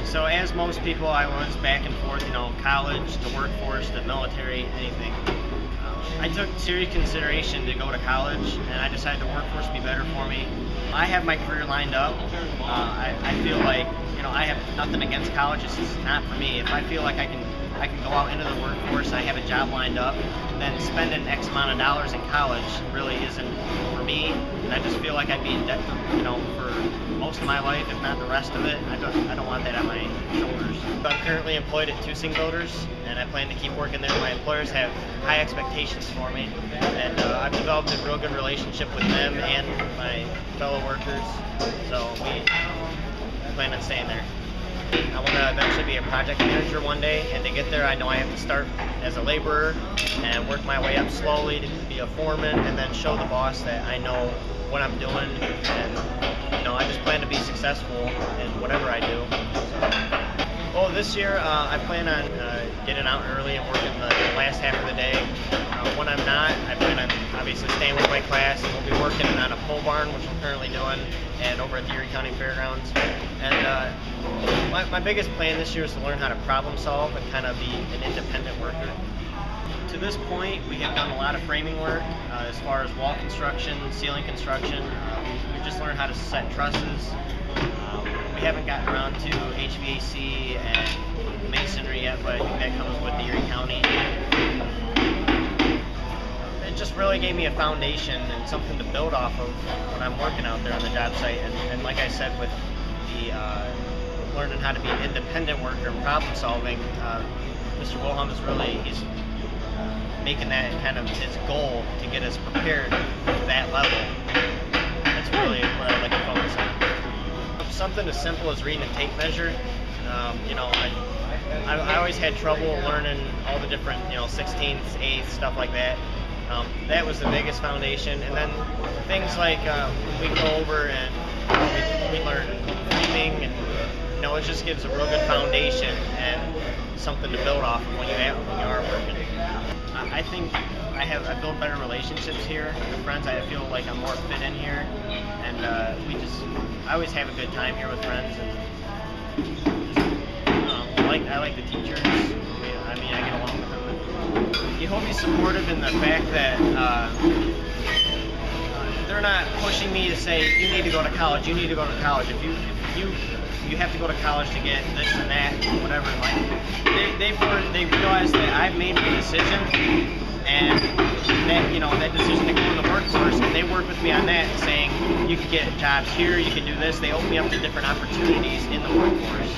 So as most people, I was back and forth, college, the workforce, the military, anything. I took serious consideration to go to college, and I decided the workforce would be better for me. I have my career lined up. I feel like, I have nothing against college. It's just not for me. If I feel like I can go out into the workforce, I have a job lined up, then spending X amount of dollars in college really isn't for me. And I just feel like I'd be in debt, for most of my life, if not the rest of it. I don't want that on my shoulders. I'm currently employed at Tusing Builders, and I plan to keep working there. My employers have high expectations for me, and I've developed a real good relationship with them and my fellow workers. So we plan on staying there. I want to eventually be a project manager one day, and to get there I know I have to start as a laborer and work my way up slowly to be a foreman, and then show the boss that I know what I'm doing, and I just plan to be successful in whatever I do. Well, this year I plan on getting out early and working the last half of the day. When I'm not, I plan on obviously staying with my class, and we'll be working on a pole barn, which I'm currently doing, and over at the Erie County Fairgrounds. And my biggest plan this year is to learn how to problem solve and kind of be an independent worker. To this point, we have done a lot of framing work as far as wall construction, ceiling construction. We've just learned how to set trusses. We haven't gotten around to HVAC and masonry yet, but I think that comes with the Erie County. It just really gave me a foundation and something to build off of when I'm working out there on the job site. And like I said, with the learning how to be an independent worker and problem solving, Mr. Wilhelm is he's making that kind of his goal to get us prepared for that level. That's really what I'd like to focus on. Something as simple as reading a tape measure. I always had trouble learning all the different, 16ths, eighths, stuff like that. That was the biggest foundation. And then things like we go over and we learn framing, and it just gives a real good foundation and something to build off of when you are working. I think I build better relationships here with friends. I feel like I'm more fit in here, and I always have a good time here with friends. And I like the teachers. I get along with them. You hope he's supportive in the fact that they're not pushing me to say you need to go to college. You need to go to college. If you have to go to college to get this and that, whatever. They realize that I've made the decision, and that decision to go in the workforce, and they work with me on that, saying you can get jobs here, you can do this. They open me up to different opportunities in the workforce.